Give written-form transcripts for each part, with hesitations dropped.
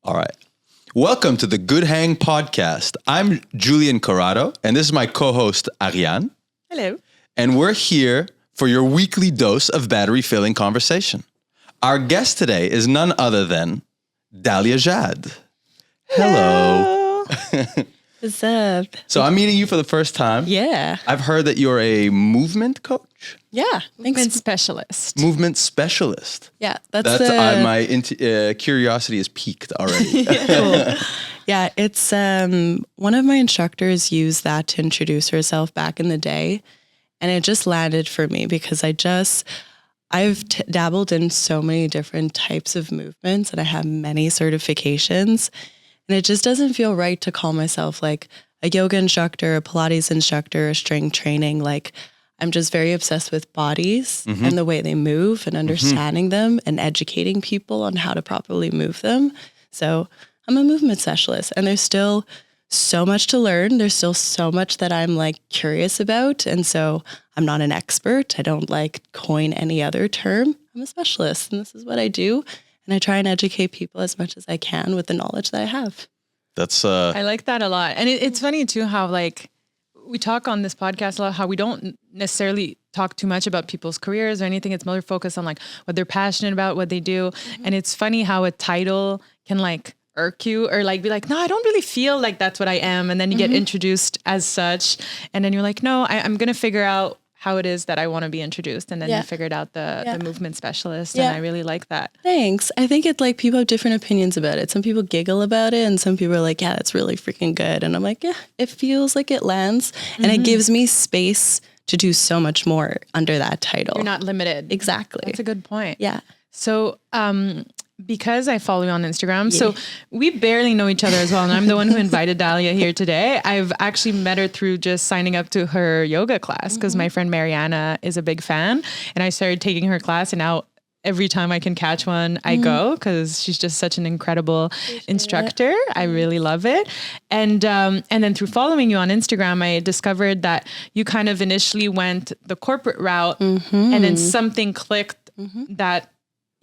All right. Welcome to the Good Hang podcast. I'm Julian Corrado, and this is my co-host, Ariane. Hello. And we're here for your weekly dose of battery-filling conversation. Our guest today is none other than Dalia Jaad. Hello. What's up? So I'm meeting you for the first time. Yeah. I've heard that you're a movement coach. Yeah. Movement specialist. Movement specialist. Yeah. My curiosity is piqued already. Cool. Yeah. It's one of my instructors used that to introduce herself back in the day. And it just landed for me because I've dabbled in so many different types of movements and I have many certifications. And it just doesn't feel right to call myself like a yoga instructor, a Pilates instructor, a strength training. Like I'm just very obsessed with bodies and the way they move and understanding them and educating people on how to properly move them. So I'm a movement specialist and there's still so much to learn. There's still so much that I'm like curious about. And so I'm not an expert. I don't like coin any other term. I'm a specialist and this is what I do. And I try and educate people as much as I can with the knowledge that I have. That's I like that a lot. And it's funny too, how like we talk on this podcast a lot, how we don't necessarily talk too much about people's careers or anything. It's more focused on like what they're passionate about, what they do. And it's funny how a title can like irk you or like be like, no, I don't really feel like that's what I am. And then you get introduced as such. And then you're like, no, I'm going to figure out how it is that I want to be introduced. And then you figured out the movement specialist. And I really like that. Thanks. I think it's like people have different opinions about it. Some people giggle about it and some people are like, yeah, that's really freaking good. And I'm like, yeah, it feels like it lands and it gives me space to do so much more under that title. You're not limited. Exactly. That's a good point. Yeah. So, because I follow you on Instagram, so we barely know each other as well. And I'm the one who invited Dalia here today. I've actually met her through just signing up to her yoga class because my friend Mariana is a big fan. And I started taking her class and now every time I can catch one, I go because she's just such an incredible instructor. I really love it. And then through following you on Instagram, I discovered that you kind of initially went the corporate route and then something clicked that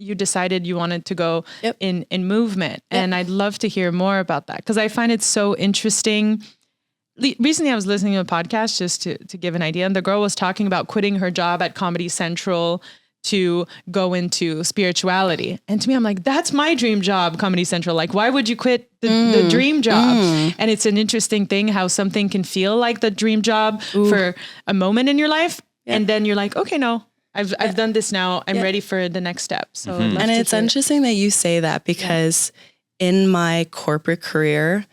you decided you wanted to go in movement. And I'd love to hear more about that because I find it so interesting. Recently, I was listening to a podcast just to give an idea. And the girl was talking about quitting her job at Comedy Central to go into spirituality. And to me, I'm like, that's my dream job, Comedy Central. Like, why would you quit the dream job? And it's an interesting thing how something can feel like the dream job for a moment in your life. And then you're like, okay, no. I've done this now. I'm ready for the next step. So, and it's interesting that you say that because in my corporate career,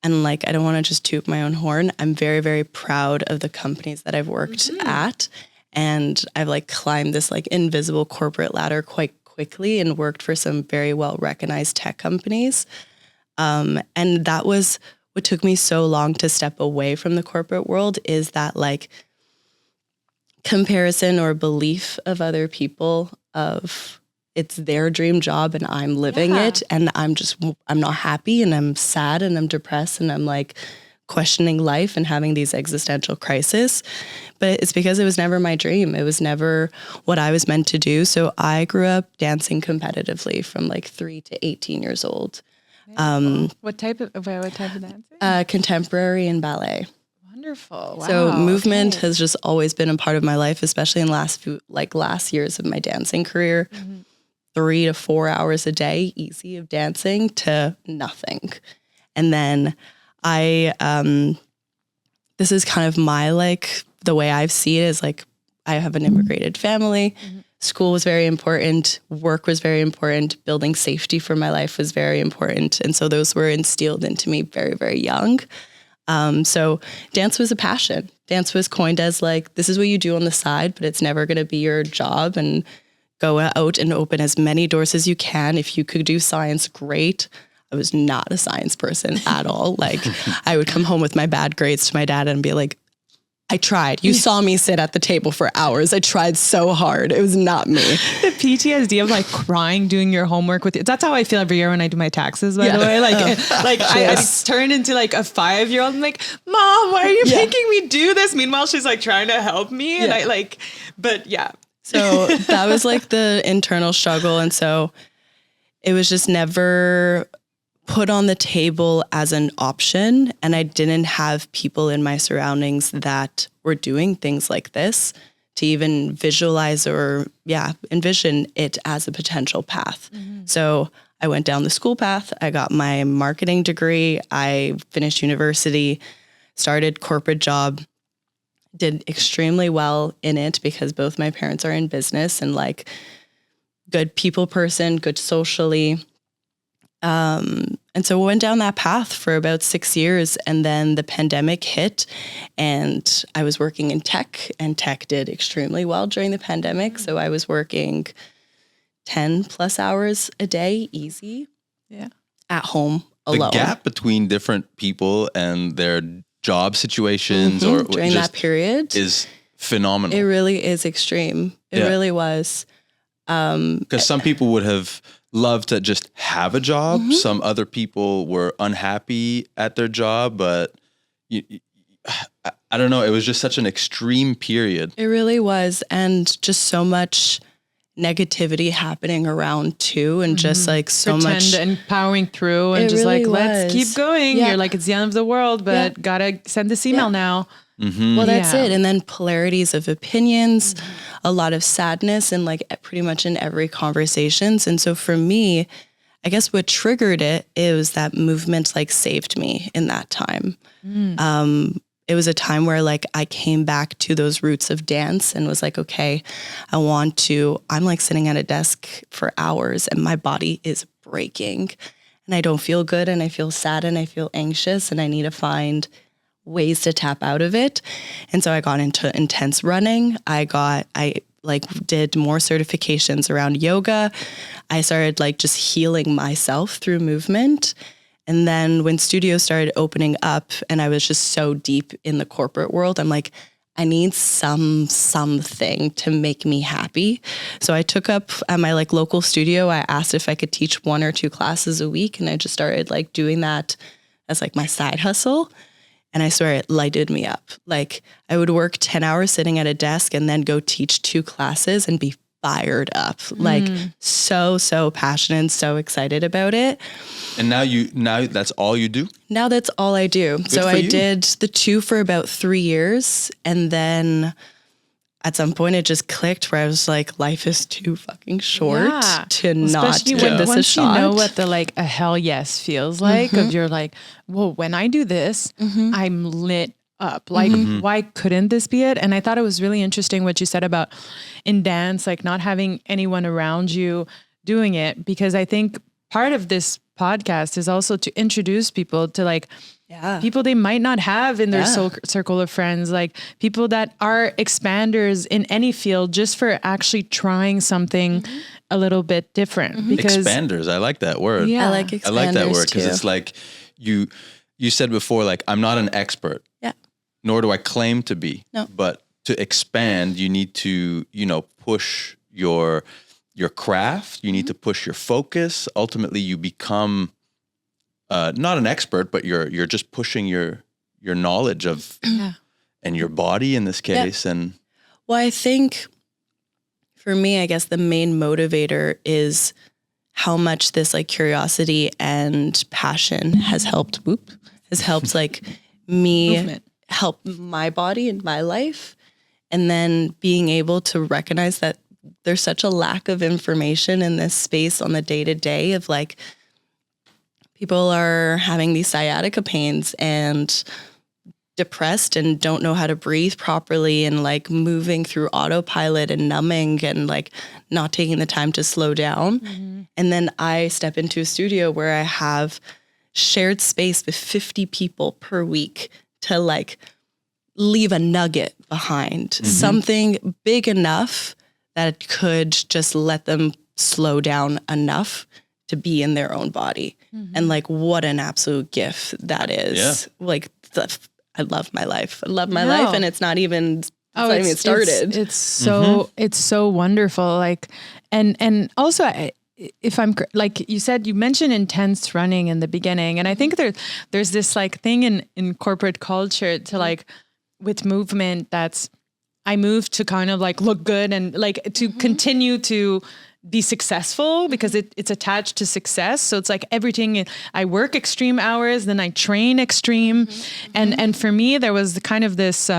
and like, I don't want to just toot my own horn. I'm very, very proud of the companies that I've worked at. And I've like climbed this like invisible corporate ladder quite quickly and worked for some very well recognized tech companies. And that was what took me so long to step away from the corporate world is that like, comparison or belief of other people of it's their dream job and I'm living it and I'm not happy and I'm sad and I'm depressed and I'm like questioning life and having these existential crises. But it's because it was never my dream. It was never what I was meant to do. So I grew up dancing competitively from like 3 to 18 years old. What type of dancing? Contemporary and ballet. Wonderful. Wow. So movement has just always been a part of my life, especially in last years of my dancing career. 3 to 4 hours a day, easy of dancing to nothing. And then this is kind of my, like, the way I've seen it is like, I have an immigrated family. School was very important. Work was very important. Building safety for my life was very important. And so those were instilled into me very, very young. So dance was a passion. Dance was coined as like, this is what you do on the side, but it's never going to be your job, and go out and open as many doors as you can. If you could do science, great. I was not a science person at all. Like I would come home with my bad grades to my dad and be like, I tried. You saw me sit at the table for hours. I tried so hard. It was not me. The PTSD of like crying, doing your homework with you. That's how I feel every year when I do my taxes, by the way. Like, I turn into like a 5-year-old. I'm like, Mom, why are you making me do this? Meanwhile, she's like trying to help me. And So that was like the internal struggle. And so it was just never put on the table as an option, and I didn't have people in my surroundings that were doing things like this to even visualize or envision it as a potential path. So I went down the school path. I got my marketing degree. I finished university, started corporate job, did extremely well in it because both my parents are in business and like good people person, good socially. And so we went down that path for about 6 years, and then the pandemic hit and I was working in tech, and tech did extremely well during the pandemic. So I was working 10 plus hours a day, easy, at home alone. The gap between different people and their job situations or during just that period is phenomenal. It really is extreme. It really was. Because some people would have loved to just have a job. Some other people were unhappy at their job, but I don't know. It was just such an extreme period. It really was. And just so much negativity happening around too. And just like so much. And powering through and just really like, let's keep going. Yeah. You're like, it's the end of the world, but gotta send this email now. Well, that's it. And then polarities of opinions, a lot of sadness and like pretty much in every conversations. And so for me, I guess what triggered it was that movement like saved me in that time. It was a time where like I came back to those roots of dance and was like, okay, I'm like sitting at a desk for hours and my body is breaking and I don't feel good and I feel sad and I feel anxious and I need to find ways to tap out of it. And so I got into intense running. I did more certifications around yoga. I started like just healing myself through movement. And then when studios started opening up and I was just so deep in the corporate world, I'm like, I need something to make me happy. So I took up at my like local studio. I asked if I could teach 1 or 2 classes a week. And I just started like doing that as like my side hustle. And I swear it lighted me up. Like I would work 10 hours sitting at a desk and then go teach 2 classes and be fired up. Like so passionate and so excited about it. And now that's all you do? Now that's all I do. Good so for I you. did the 2 for about 3 years. And then at some point it just clicked where I was like, life is too fucking short to not give this a shot. You know what the like a hell yes feels like of you're like, whoa, when I do this, I'm lit up. Like, why couldn't this be it? And I thought it was really interesting what you said about in dance, like not having anyone around you doing it, because I think part of this podcast is also to introduce people to like people they might not have in their circle of friends, like people that are expanders in any field just for actually trying something a little bit different. Because Expanders. I like that word. I like expanders I like that word because too. it's like you said before, like I'm not an expert. Yeah. Nor do I claim to be. No. But to expand, you need to, push your craft. You need to push your focus. Ultimately, you become not an expert, but you're just pushing your knowledge of and your body in this case. And well, I think for me, I guess the main motivator is how much this like curiosity and passion has helped like me movement. Help my body and my life. And then being able to recognize that there's such a lack of information in this space on the day to day of like, people are having these sciatica pains and depressed and don't know how to breathe properly and like moving through autopilot and numbing and like not taking the time to slow down. And then I step into a studio where I have shared space with 50 people per week to like leave a nugget behind, something big enough that could just let them slow down enough to be in their own body. And like, what an absolute gift that is. Like, I love my life. I love my life. And it's not even, started. It's so, it's so wonderful. Like, and also if I'm like you said, you mentioned intense running in the beginning. And I think there's this like thing in corporate culture to like with movement I move to kind of like look good and like to continue to be successful because it's attached to success. So it's like everything, I work extreme hours, then I train extreme. And for me, there was kind of this,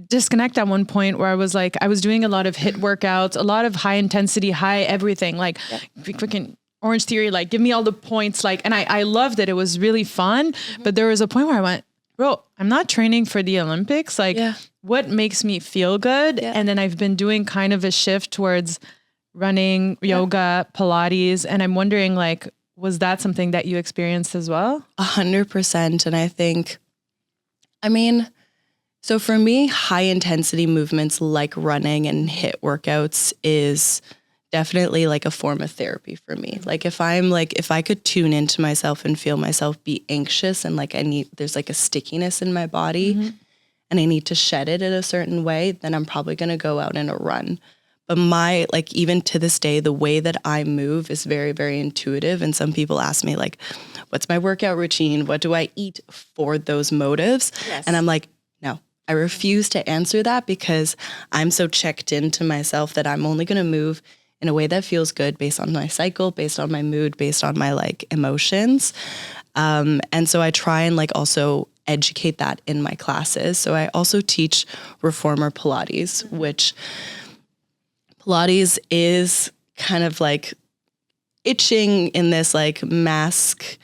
disconnect at one point where I was like, I was doing a lot of HIIT workouts, a lot of high intensity, high everything, like freaking Orange Theory, like give me all the points. Like, and I loved it. It was really fun. But there was a point where I went, bro, I'm not training for the Olympics. Like what makes me feel good? And then I've been doing kind of a shift towards running, yoga, Pilates. And I'm wondering, like, was that something that you experienced as well? 100%. And I think, I mean, so for me, high intensity movements like running and HIIT workouts is definitely like a form of therapy for me. Like if I could tune into myself and feel myself be anxious and like there's like a stickiness in my body and I need to shed it in a certain way, then I'm probably going to go out in a run. But like even to this day, the way that I move is very, very intuitive. And some people ask me like, what's my workout routine? What do I eat for those motives? Yes. And I'm like, no. I refuse to answer that because I'm so checked into myself that I'm only going to move in a way that feels good based on my cycle, based on my mood, based on my like emotions. And so I try and like also educate that in my classes. So I also teach reformer Pilates, which Pilates is kind of like itching in this like mask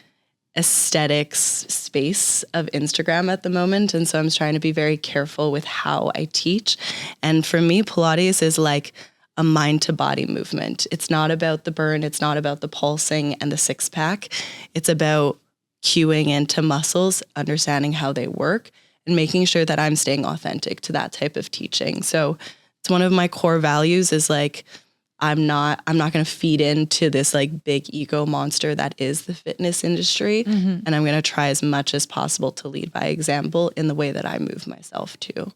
aesthetics space of Instagram at the moment. And so I'm trying to be very careful with how I teach. And for me, Pilates is like a mind to body movement. It's not about the burn. It's not about the pulsing and the six pack. It's about cueing into muscles, understanding how they work and making sure that I'm staying authentic to that type of teaching. So it's one of my core values is like, I'm not going to feed into this like big ego monster that is the fitness industry. And I'm going to try as much as possible to lead by example in the way that I move myself too.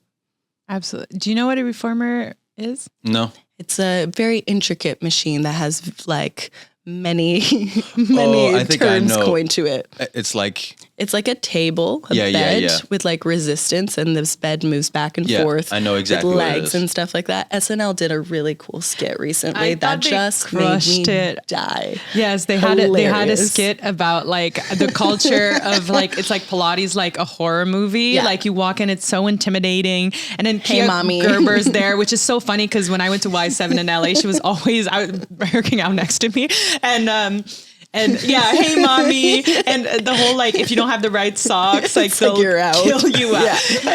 Absolutely. Do you know what a reformer is? No. It's a very intricate machine that has like many terms coined to it. It's like a table, a bed with like resistance, and this bed moves back and forth. I know exactly with what it legs is. And stuff like that. SNL did a really cool skit recently that just made me die. Yes, they had a skit about like the culture of like it's like Pilates like a horror movie. Yeah. Like you walk in, it's so intimidating, and then Kia Gerber's there, which is so funny because when I went to Y7 in LA, she was always out working out next to me. And yeah, hey mommy, and the whole like if you don't have the right socks, like they'll kill you out,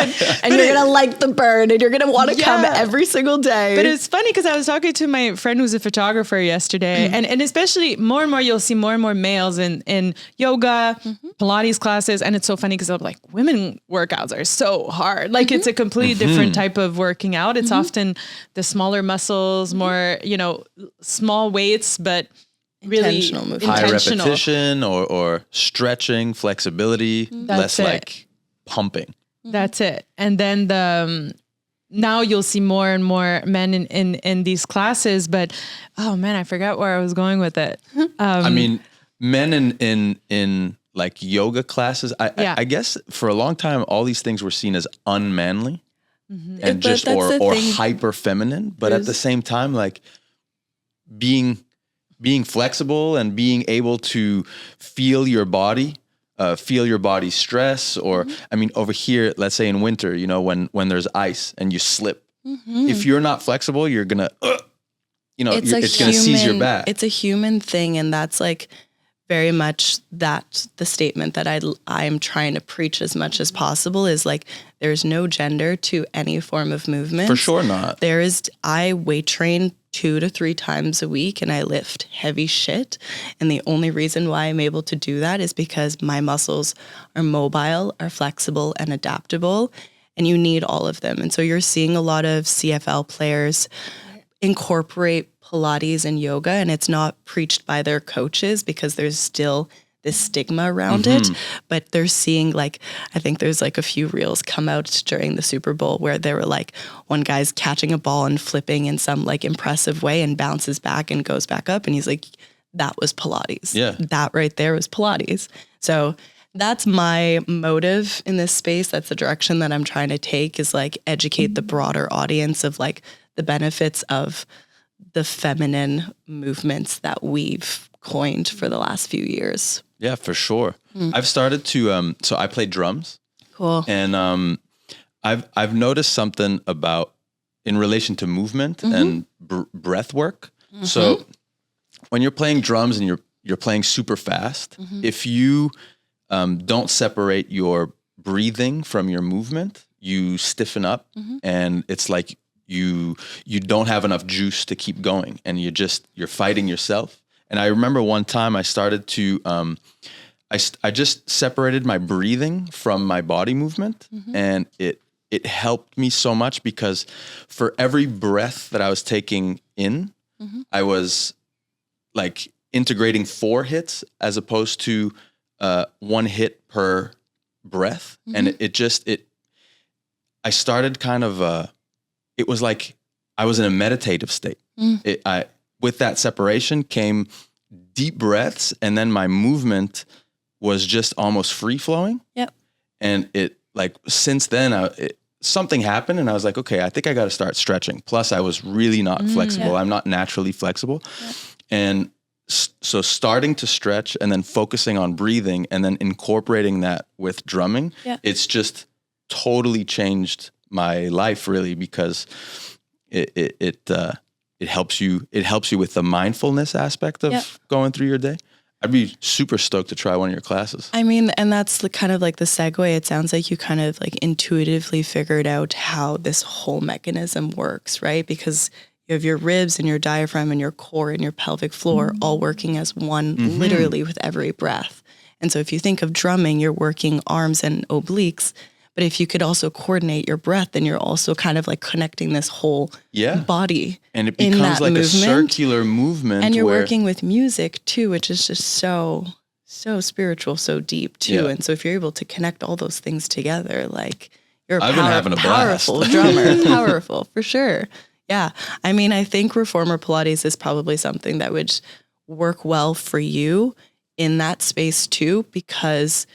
and you're gonna like the burn, and you're gonna want to come every single day. But it's funny because I was talking to my friend who's a photographer yesterday, and especially more and more you'll see more and more males in yoga, Pilates classes, and it's so funny because I'm like women workouts are so hard, like it's a completely different type of working out. It's often the smaller muscles, more small weights, but really intentional. High repetition or stretching, flexibility, less like pumping. That's it. And then now you'll see more and more men in these classes, but oh man, I forgot where I was going with it. I mean, men in like yoga classes, I guess for a long time, all these things were seen as unmanly and just or hyper feminine. But at the same time, like being flexible and being able to feel your body stress, or I mean, over here, let's say in winter, when there's ice and you slip, if you're not flexible, you're gonna, it's gonna seize your back. It's a human thing, and that's like very much the statement that I'm trying to preach as much as possible is like there's no gender to any form of movement. For sure not. I weight train 2 to 3 times a week and I lift heavy shit. And the only reason why I'm able to do that is because my muscles are mobile, are flexible and adaptable, and you need all of them. And so you're seeing a lot of CFL players incorporate Pilates and yoga, and it's not preached by their coaches because there's still this stigma around it, but they're seeing like, I think there's like a few reels come out during the Super Bowl where they were like, one guy's catching a ball and flipping in some like impressive way and bounces back and goes back up. And he's like, that was Pilates. Yeah. That right there was Pilates. So that's my motive in this space. That's the direction that I'm trying to take, is like educate the broader audience of like the benefits of the feminine movements that we've coined for the last few years. Yeah, for sure. I've started to, so I play drums. Cool. And I've noticed something about in relation to movement and breath work. So when you're playing drums and you're playing super fast, if you don't separate your breathing from your movement, you stiffen up, and it's like you don't have enough juice to keep going, and you're fighting yourself. And I remember one time I started to I just separated my breathing from my body movement, and it helped me so much, because for every breath that I was taking in, I was like integrating 4 hits as opposed to 1 hit per breath. And I started kind of, it was like I was in a meditative state. With that separation came deep breaths, and then my movement was just almost free flowing. Yep. And it, like, since then, something happened, and I was like, okay, I think I got to start stretching. Plus, I was really not flexible. Yeah. I'm not naturally flexible. And so starting to stretch and then focusing on breathing and then incorporating that with drumming, it's just totally changed my life, really, because it helps you with the mindfulness aspect of going through your day. I'd be super stoked to try one of your classes. I mean, and that's the kind of like the segue. It sounds like you kind of like intuitively figured out how this whole mechanism works, right? Because you have your ribs and your diaphragm and your core and your pelvic floor all working as one, literally with every breath. And so if you think of drumming, you're working arms and obliques. But if you could also coordinate your breath, then you're also kind of like connecting this whole body. And it becomes like a circular movement. And you're working with music too, which is just so spiritual, so deep too. Yeah. And so if you're able to connect all those things together, like you're I've been having a blast. powerful drummer. Powerful, for sure. Yeah. I mean, I think reformer Pilates is probably something that would work well for you in that space too, because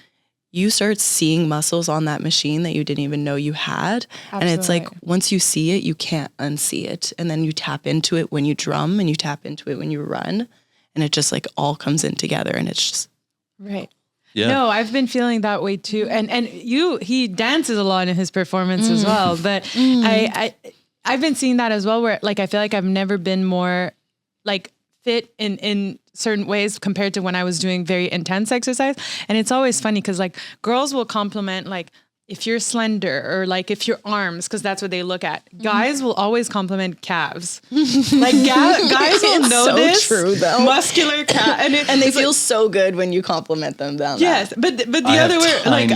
you start seeing muscles on that machine that you didn't even know you had. Absolutely. And it's like, once you see it, you can't unsee it. And then you tap into it when you drum, and you tap into it when you run. And it just like all comes in together, and it's just. Right. Yeah. No, I've been feeling that way too. And he dances a lot in his performance as well. But I've been seeing that as well, where like, I feel like I've never been more like fit in certain ways compared to when I was doing very intense exercise. And it's always funny because like girls will compliment like if you're slender or like if your arms, because that's what they look at. Guys will always compliment calves. Like guys will notice true, though. muscular calf, and they feel like, so good when you compliment them down. Yes, but the other way, like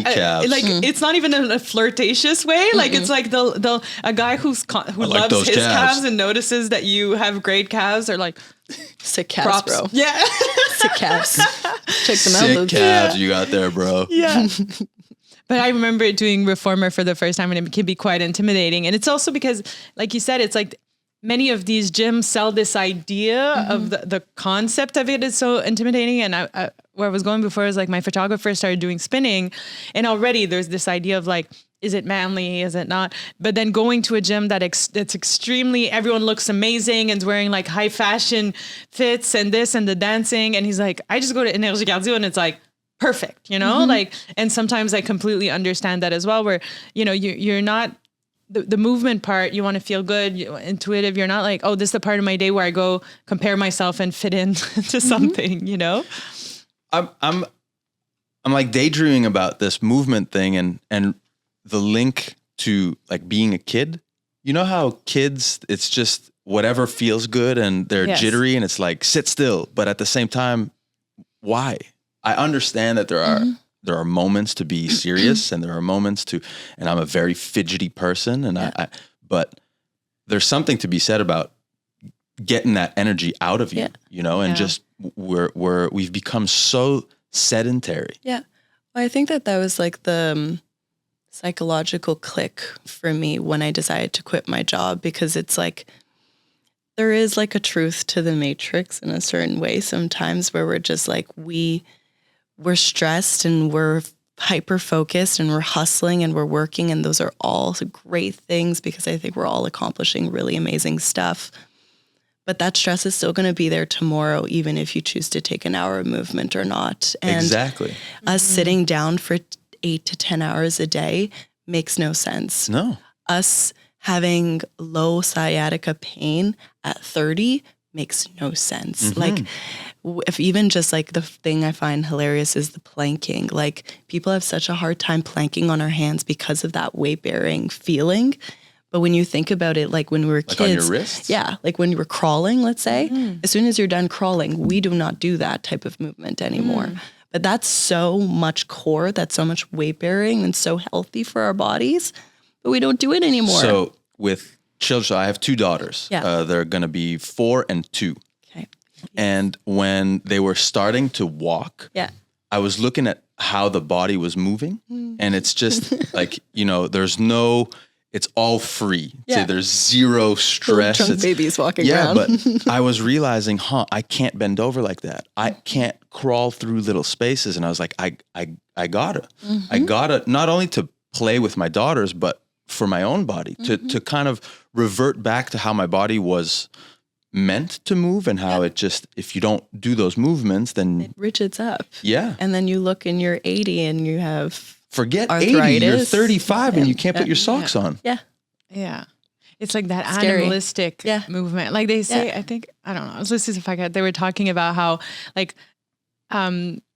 it's not even in a flirtatious way. Like it's like they'll a guy who loves his calves and notices that you have great calves are like. Sick calves, props. bro. Yeah. Sick calves. Check them out. Sick calves you got there, bro. Yeah. But I remember doing reformer for the first time, and it can be quite intimidating. And it's also because, like you said, it's like many of these gyms sell this idea of the concept of it is so intimidating. And where I was going before is like my photographer started doing spinning, and already there's this idea of like, is it manly? Is it not? But then going to a gym that's extremely, everyone looks amazing and is wearing like high fashion fits and this and the dancing. And he's like, I just go to Énergie Cardio and it's like perfect, you know? Like, and sometimes I completely understand that as well, where, you know, you're not, the movement part, you want to feel good, intuitive. You're not like, oh, this is the part of my day where I go compare myself and fit in to something, you know? I'm like daydreaming about this movement thing and the link to like being a kid. You know how kids, it's just whatever feels good and they're jittery and it's like sit still, but at the same time, why? I understand that there are moments to be serious and there are moments to, and I'm a very fidgety person and but there's something to be said about getting that energy out of you, you know, and just we've become so sedentary. Yeah. Well, I think that was like the psychological click for me when I decided to quit my job, because it's like there is like a truth to the matrix in a certain way sometimes, where we're just like we're stressed and we're hyper focused and we're hustling and we're working, and those are all great things because I think we're all accomplishing really amazing stuff. but that stress is still going to be there tomorrow, even if you choose to take an hour of movement or not. And exactly. us sitting down for 8 to 10 hours a day makes no sense. No. Us having low sciatica pain at 30 makes no sense. Mm-hmm. Like, if even just like the thing I find hilarious is the planking. Like, people have such a hard time planking on our hands because of that weight bearing feeling. But when you think about it, like when we were Like kids, on your wrists? yeah, like when you were crawling, let's say, as soon as you're done crawling, we do not do that type of movement anymore. But that's so much core, that's so much weight bearing and so healthy for our bodies, but we don't do it anymore. So with children, so I have 2 daughters. Yeah. They're going to be 4 and 2. Okay. And when they were starting to walk, Yeah. I was looking at how the body was moving, and it's just like, it's all free. Yeah. So there's zero stress. Drunk It's- babies walking yeah, around. but I was realizing, I can't bend over like that. I can't crawl through little spaces. And I was like, I gotta. I gotta, not only to play with my daughters, but for my own body, to kind of revert back to how my body was meant to move, and how it just, if you don't do those movements, then It rigids up. yeah. And then you look and you're 80 and you have, Forget 80, arthritis. you're 35 and you can't put your socks on. yeah. Yeah. It's like that Scary. animalistic Yeah. movement. Like they say, Yeah. I think, I don't know. I was listening to a podcast. They were talking about how like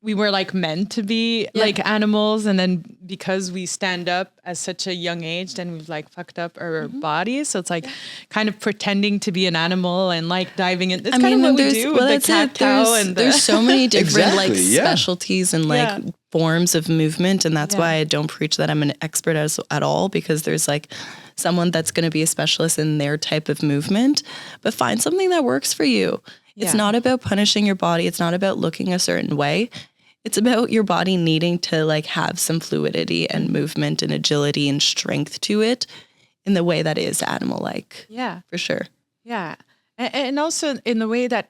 we were like meant to be like animals. And then because we stand up at such a young age, then we've like fucked up our bodies. So it's like kind of pretending to be an animal and like diving in. That's kind of what we do with the that's cat it. cow and the, There's so many different like Exactly, yeah. specialties and like Yeah. forms of movement. And that's Yeah. why I don't preach that I'm an expert at all, because there's like someone that's going to be a specialist in their type of movement, but find something that works for you. It's Yeah. not about punishing your body. It's not about looking a certain way. It's about your body needing to like have some fluidity and movement and agility and strength to it in the way that is animal-like, yeah. for sure. Yeah. And also in the way that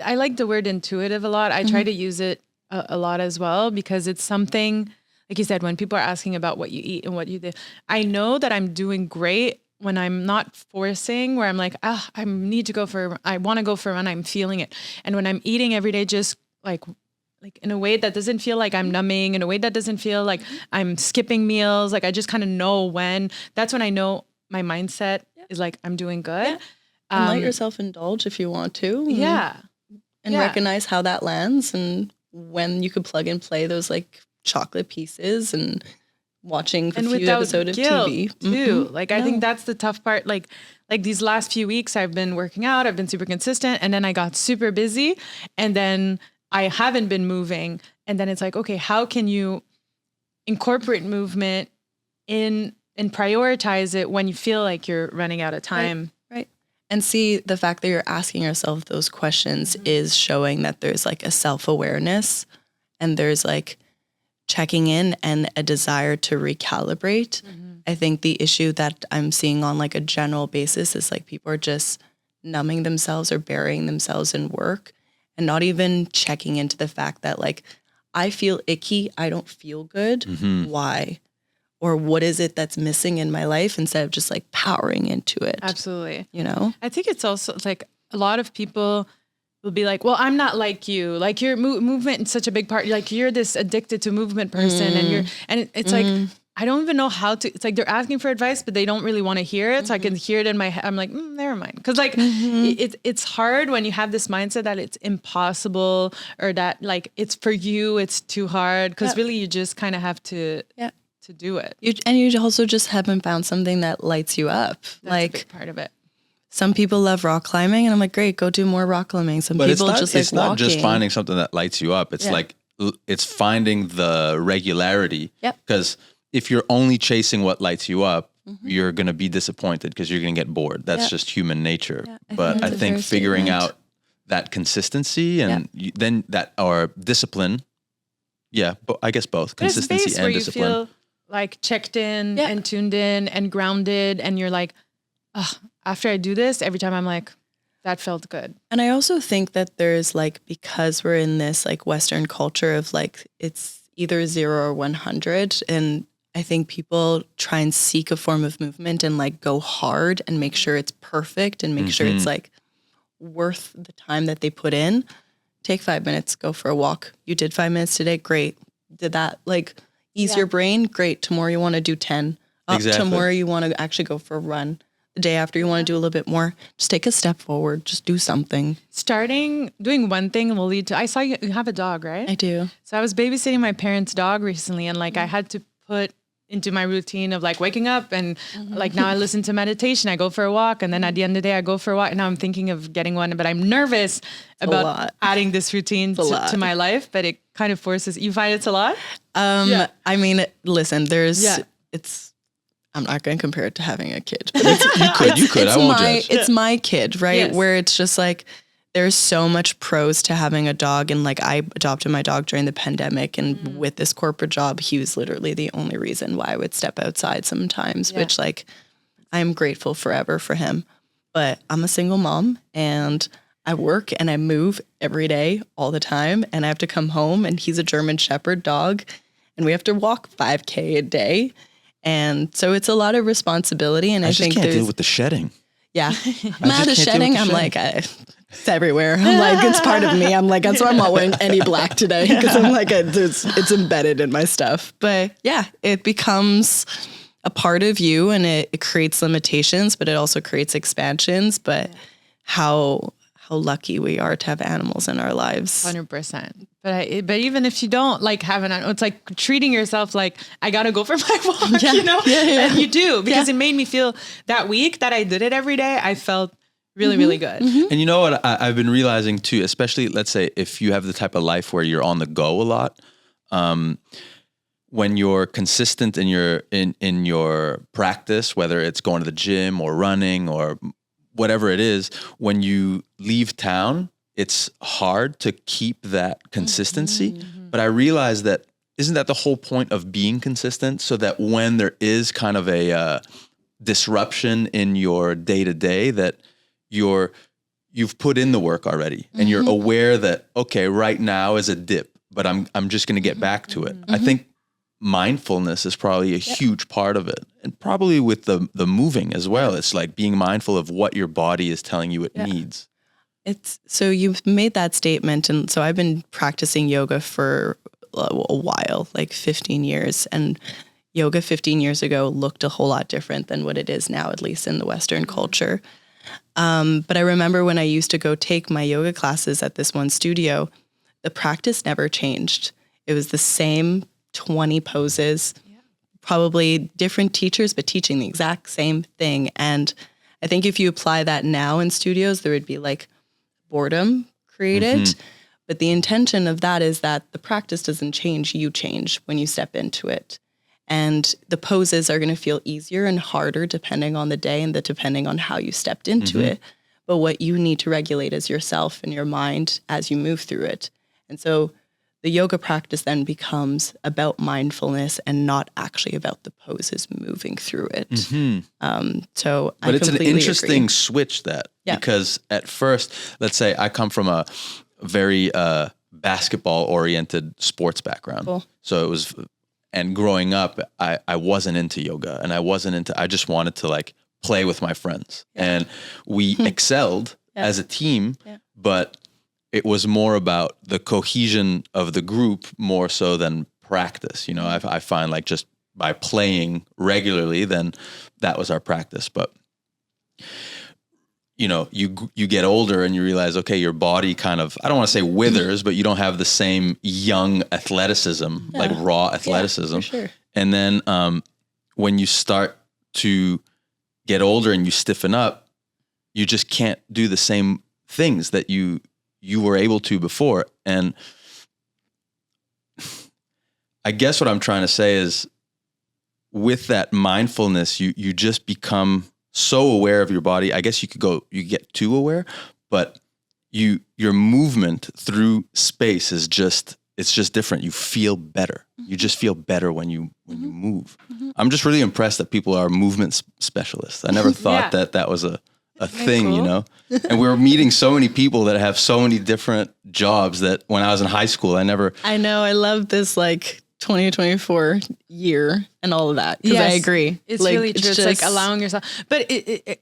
I like the word intuitive a lot. I try to use it a lot as well, because it's something, like you said, when people are asking about what you eat and what you do, I know that I'm doing great when I'm not forcing, where I'm like, I want to go for a run. I'm feeling it. And when I'm eating every day, just like in a way that doesn't feel like I'm numbing, in a way that doesn't feel like I'm skipping meals. Like I just kind of know that's when I know my mindset is like, I'm doing good. Yeah. And let yourself indulge if you want to. Yeah. And recognize how that lands and when you could plug and play those like chocolate pieces and watching a And few without episode of guilt TV. too. Like I think No. that's the tough part. Like these last few weeks I've been working out, I've been super consistent, and then I got super busy, and then I haven't been moving. And then it's like, okay, how can you incorporate movement in and prioritize it when you feel like you're running out of time? Right. And see, the fact that you're asking yourself those questions is showing that there's like a self-awareness and there's like checking in and a desire to recalibrate. I think the issue that I'm seeing on like a general basis is like people are just numbing themselves or burying themselves in work and not even checking into the fact that like, I feel icky, I don't feel good. Why? Or what is it that's missing in my life, instead of just like powering into it. Absolutely. You know? I think it's also like a lot of people will be like, well, I'm not like you. Like your movement is such a big part. Like you're this addicted to movement person and it's like, I don't even know how to, it's like they're asking for advice, but they don't really want to hear it. So I can hear it in my head. I'm like, never mind. Cause like it's hard when you have this mindset that it's impossible or that like, it's for you, it's too hard. Cause really you just kind of have to do it. You also just haven't found something that lights you up. That's like a big part of it. some people love rock climbing, and I'm like, great, go do more rock climbing. Some But people just like it's not walking. just finding something that lights you up. It's like, it's finding the regularity. Yep. Because if you're only chasing what lights you up, you're going to be disappointed because you're going to get bored. That's just human nature. Yeah, But I that's a think fair figuring statement. out that consistency and then that, or discipline. Yeah, but I guess both There's a consistency space and where you discipline. feel like checked in and tuned in and grounded, and you're like, ugh, after I do this, every time I'm like, that felt good. And I also think that there's like, because we're in this like Western culture of like, it's either 0 or 100. And I think people try and seek a form of movement and like go hard and make sure it's perfect and make sure it's like worth the time that they put in, take 5 minutes, go for a walk. You did 5 minutes today, great. Did that like ease your brain? Great. Tomorrow you want to do 10. Tomorrow you want to actually go for a run. The day after you want to do a little bit more. Just take a step forward. Just do something. Doing one thing will lead to, I saw you have a dog, right? I do. So I was babysitting my parents' dog recently, and like I had to put into my routine of like waking up and like now I listen to meditation, I go for a walk, and then at the end of the day I go for a walk. And now I'm thinking of getting one, but I'm nervous about adding this routine to my life, but it kind of forces, you find it's a lot? I mean, listen, I'm not going to compare it to having a kid. But you could. I won't judge. It's my kid, right? Yes. Where it's just like, there's so much pros to having a dog. And like, I adopted my dog during the pandemic. And with this corporate job, he was literally the only reason why I would step outside sometimes, which like, I'm grateful forever for him. But I'm a single mom and I work and I move every day all the time. And I have to come home, and he's a German Shepherd dog. And we have to walk 5K a day. And so it's a lot of responsibility. And I think can't deal with the shedding. Yeah. Mad at shedding. I'm like, it's everywhere. I'm like, it's part of me. I'm like, that's why I'm not wearing any black today. Because I'm like, it's embedded in my stuff. But yeah, it becomes a part of you, and it creates limitations, but it also creates expansions. But how lucky we are to have animals in our lives. 100%. But even if you don't like have an animal, it's like treating yourself like I got to go for my walk, you know? And you do, because it made me feel that week that I did it every day. I felt really, really good. And you know what I've been realizing too, especially let's say if you have the type of life where you're on the go a lot, when you're consistent in your practice, whether it's going to the gym or running or whatever it is, when you leave town, it's hard to keep that consistency. But I realize that isn't that the whole point of being consistent? So that when there is kind of a disruption in your day to day, that you've put in the work already, and you're aware that, okay, right now is a dip, but I'm just going to get back to it. I think mindfulness is probably a huge part of it, and probably with the moving as well. It's like being mindful of what your body is telling you it needs. So you've made that statement, and so I've been practicing yoga for a while, like 15 years, and yoga 15 years ago looked a whole lot different than what it is now, at least in the Western culture. But I remember when I used to go take my yoga classes at this one studio, the practice never changed. It was the same 20 poses, probably different teachers, but teaching the exact same thing. And I think if you apply that now in studios, there would be like boredom created. But the intention of that is that the practice doesn't change, you change when you step into it. And the poses are going to feel easier and harder depending on the day and depending on how you stepped into it. But what you need to regulate is yourself and your mind as you move through it. And so the yoga practice then becomes about mindfulness and not actually about the poses moving through it. But it's an interesting switch because at first, let's say I come from a very basketball oriented sports background. So it was, and growing up, I wasn't into yoga, and I just wanted to like play with my friends, and we excelled as a team, but it was more about the cohesion of the group more so than practice. You know, I find like just by playing regularly, then that was our practice. But, you know, you get older and you realize, okay, your body kind of, I don't want to say withers, but you don't have the same young athleticism, like raw athleticism. For sure. And then when you start to get older and you stiffen up, you just can't do the same things that you were able to before. And I guess what I'm trying to say is with that mindfulness, you just become so aware of your body. I guess you get too aware, but your movement through space is it's just different. You feel better. You just feel better when you move. I'm just really impressed that people are movement specialists. I never thought that was a thing, cool? You know? And we're meeting so many people that have so many different jobs that when I was in high school, I know, I love this like 2024 year and all of that. Because I agree. It's really true. It's like allowing yourself. But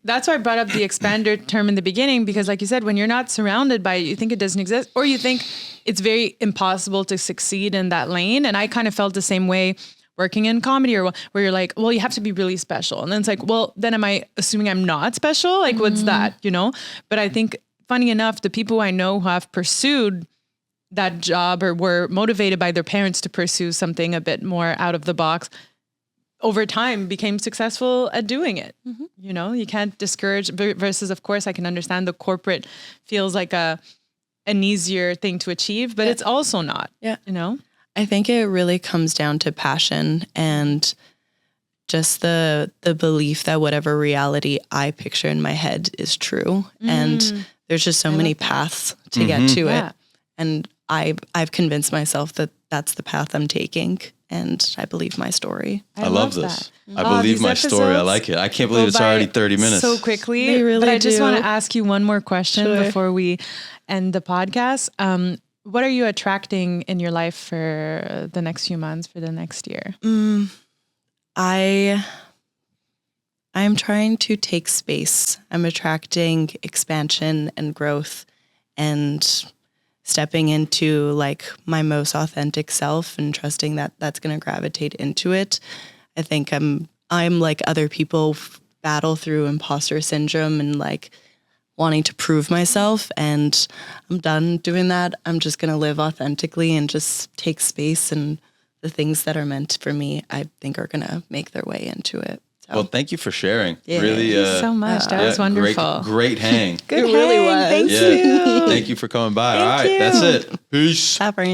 that's why I brought up the expander term in the beginning, because like you said, when you're not surrounded by it, you think it doesn't exist, or you think it's very impossible to succeed in that lane. And I kind of felt the same way working in comedy, or where you're like, well, you have to be really special. And then it's like, well, then am I assuming I'm not special? Like, what's that, you know? But I think funny enough, the people I know who have pursued that job or were motivated by their parents to pursue something a bit more out of the box, over time became successful at doing it. You know, you can't discourage, versus of course I can understand the corporate feels like an easier thing to achieve, but it's also not, you know? I think it really comes down to passion and just the belief that whatever reality I picture in my head is true. And there's just so many paths to get to it. And I've convinced myself that that's the path I'm taking. And I believe my story. I love this. I believe my story. I like it. I can't believe it's already 30 minutes. So quickly. They really but I just do. want to ask you one more question before we end the podcast. What are you attracting in your life for the next few months, for the next year? I'm trying to take space. I'm attracting expansion and growth and stepping into like my most authentic self and trusting that that's going to gravitate into it. I think I'm like other people battle through imposter syndrome and like wanting to prove myself, and I'm done doing that. I'm just going to live authentically and just take space, and the things that are meant for me, I think are going to make their way into it. So. Well, thank you for sharing. Yeah. Really, Thank you so much. That was wonderful. Great hang. It really was. Thank you. Thank you for coming by. All right, that's it. Peace. Stop right